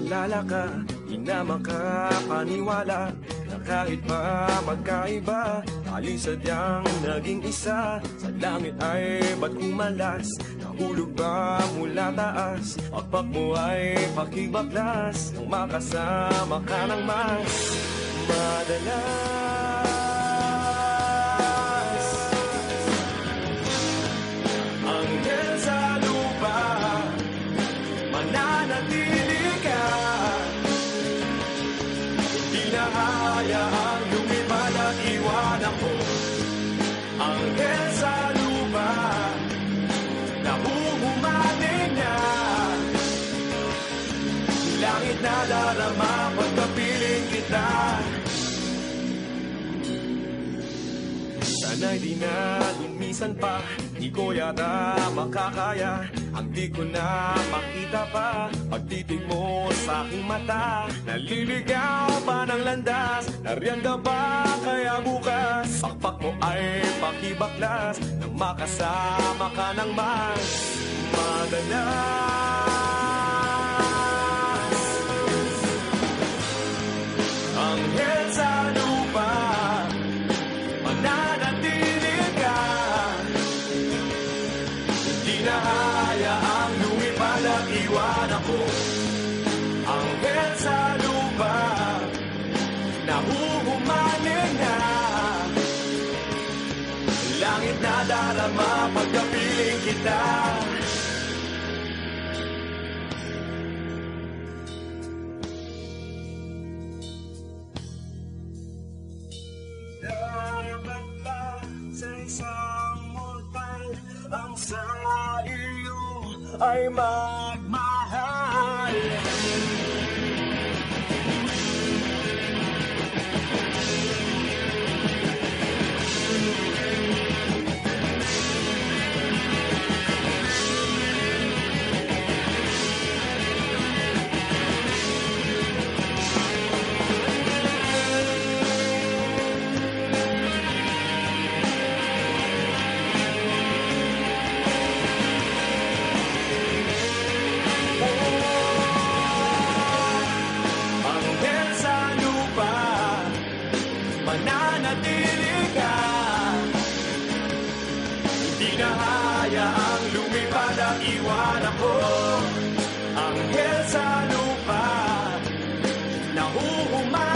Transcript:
Naalala ka, di na makapaniwala na kahit pa magkaiba, tayo'y sadyang naging isa. Sa langit ay ba't kumalas? Nahulog ba mula taas? Pagpak mo ay pakibaklas nang makasama ka ng mas madalas. Anghel sa lupa, mananatili ka. Hindi na hayaang lumipad at iwan ako. Anghel sa lupa, nahuhumaling na. Langit na darama pagkapiling kita. Sana'y di na lumisan pa, di ko yata makakaya. Ang di ko na makita pa, pagtitig mo sa aking mata. Naliligaw pa ng landas, nariyan ka ba kaya bukas? Pakpak mo ay pakibaklas nang makasama ka ng mas madalas. Anghel sa lupa, mananatili ka. Hindi na hayaang lumipad at iwan ako. Anghel sa lupa, nahuhumaling na. Langit na darama pagkapiling kita. Dapat ba sa isang mortal ang sa iyo ay magmahal? Anghel sa lupa, mananatili ka. Hindi na hayaang lumipad at iwan ako. Anghel sa lupa, nahuhumaling